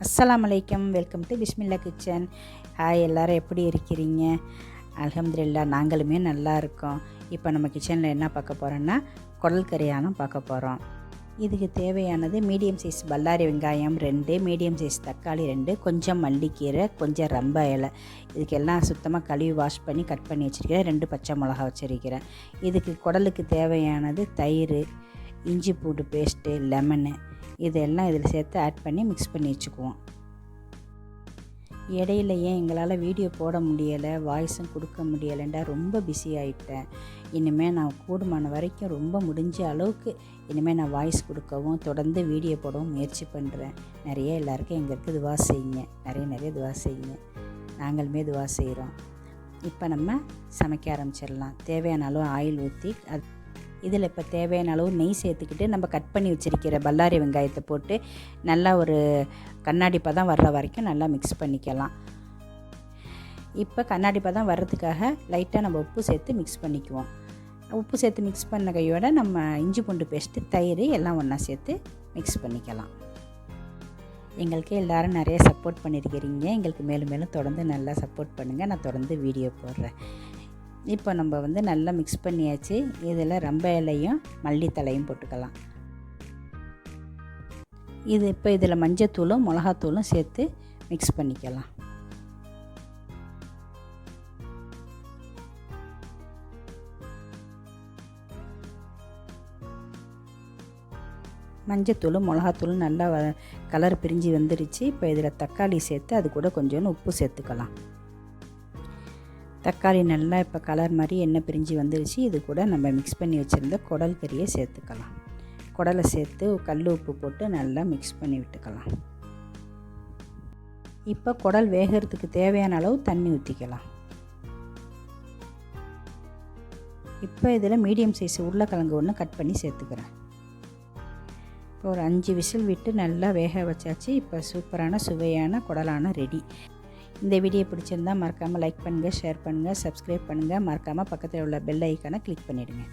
அஸ்ஸலாமு அலைக்கும். Welcome to Bismillah kitchen. Hi, எல்லோரும் எப்படி இருக்கிறீங்க? அல்ஹம்துலில்லாஹ், நாங்களுமே நல்லா இருக்கோம். இப்போ நம்ம கிச்சனில் என்ன பார்க்க போகிறோன்னா குடல் கறியானம் பார்க்க போகிறோம். இதுக்கு தேவையானது மீடியம் சைஸ் பல்லாரி வெங்காயம் 2, மீடியம் சைஸ் தக்காளி 2, கொஞ்சம் மல்லிக்கீரை, கொஞ்சம் ரம்ப இலை. இதுக்கெல்லாம் சுத்தமாக கழுவி வாஷ் பண்ணி கட் பண்ணி வச்சுருக்கிறேன். 2 பச்சை மிளகா வச்சுருக்கிறேன். இதுக்கு குடலுக்கு தேவையானது தயிர், இஞ்சி பூண்டு பேஸ்ட்டு, லெமனு, இதெல்லாம் இதில் சேர்த்து ஆட் பண்ணி மிக்ஸ் பண்ணி வச்சுக்குவோம். இடையில ஏன் எங்களால் வீடியோ போட முடியலை, வாய்ஸும் கொடுக்க முடியலைண்டா ரொம்ப பிஸி ஆகிட்டேன். இனிமேல் நான் கூடுமான வரைக்கும் ரொம்ப முடிஞ்ச அளவுக்கு இனிமேல் நான் வாய்ஸ் கொடுக்கவும் தொடர்ந்து வீடியோ போடவும் முயற்சி பண்ணுறேன். நிறைய எல்லாருக்கும் எங்களுக்கு துவா செய்யுங்க, நிறைய துவா செய்யுங்க. நாங்களுமே துவா செய்கிறோம். இப்போ நம்ம சமைக்க ஆரம்பிச்சிடலாம். தேவையான அளவு ஆயில் ஊற்றி இதில் இப்போ தேவையான அளவு நெய் சேர்த்துக்கிட்டு நம்ம கட் பண்ணி வச்சுருக்கிற பல்லாரி வெங்காயத்தை போட்டு நல்லா ஒரு கண்ணாடி பதம் வர்ற வரைக்கும் நல்லா மிக்ஸ் பண்ணிக்கலாம். இப்போ கண்ணாடி பதம் வர்றதுக்காக லைட்டாக நம்ம உப்பு சேர்த்து மிக்ஸ் பண்ணிக்குவோம். உப்பு சேர்த்து மிக்ஸ் பண்ண கையோட நம்ம இஞ்சி பூண்டு பேஸ்ட்டு, தயிர் எல்லாம் ஒன்றா சேர்த்து மிக்ஸ் பண்ணிக்கலாம். எங்களுக்கு எல்லோரும் நிறைய சப்போர்ட் பண்ணியிருக்கிறீங்க. எங்களுக்கு மேலும் மேலும் தொடர்ந்து நல்லா சப்போர்ட் பண்ணுங்கள். நான் தொடர்ந்து வீடியோ போடுறேன். இப்போ நம்ம நல்லா மிக்ஸ் பண்ணியாச்சு. இதில் ரம்ப இலையும் மல்லித்தலையும் போட்டுக்கலாம். இப்போ இதில் மஞ்சத்தூளும் மிளகாத்தூளும் சேர்த்து மிக்ஸ் பண்ணிக்கலாம். மஞ்சத்தூளும் மிளகாத்தூளும் நல்லா கலர் பிரிஞ்சு வந்துடுச்சு. இப்போ இதில் தக்காளி சேர்த்து அது கூட கொஞ்சோண்டு உப்பு சேர்த்துக்கலாம். தக்காளி நல்லா இப்போ கலர் மாதிரி எண்ணெய் பிரிஞ்சு வந்துடுச்சு. இது கூட நம்ம மிக்ஸ் பண்ணி வச்சுருந்த குடல் கறியை சேர்த்துக்கலாம். குடலை சேர்த்து கல் உப்பு போட்டு நல்லா மிக்ஸ் பண்ணி விட்டுக்கலாம். இப்போ குடல் வேகிறதுக்கு தேவையான அளவு தண்ணி ஊற்றிக்கலாம். இப்போ இதில் மீடியம் சைஸ் உருளைக்கிழங்கு ஒன்று கட் பண்ணி சேர்த்துக்கிறேன். இப்போ ஒரு 5 விசில் விட்டு நல்லா வேக வச்சாச்சு. இப்போ சூப்பரான சுவையான குடலான ரெடி. இந்த வீடியோ பிடிச்சிருந்தால் மறக்காமல் லைக் பண்ணுங்கள், ஷேர் பண்ணுங்கள், சப்ஸ்கிரைப் பண்ணுங்கள். மறக்காமல் பக்கத்தில் உள்ள பெல் ஐக்கானை கிளிக் பண்ணிவிடுங்க.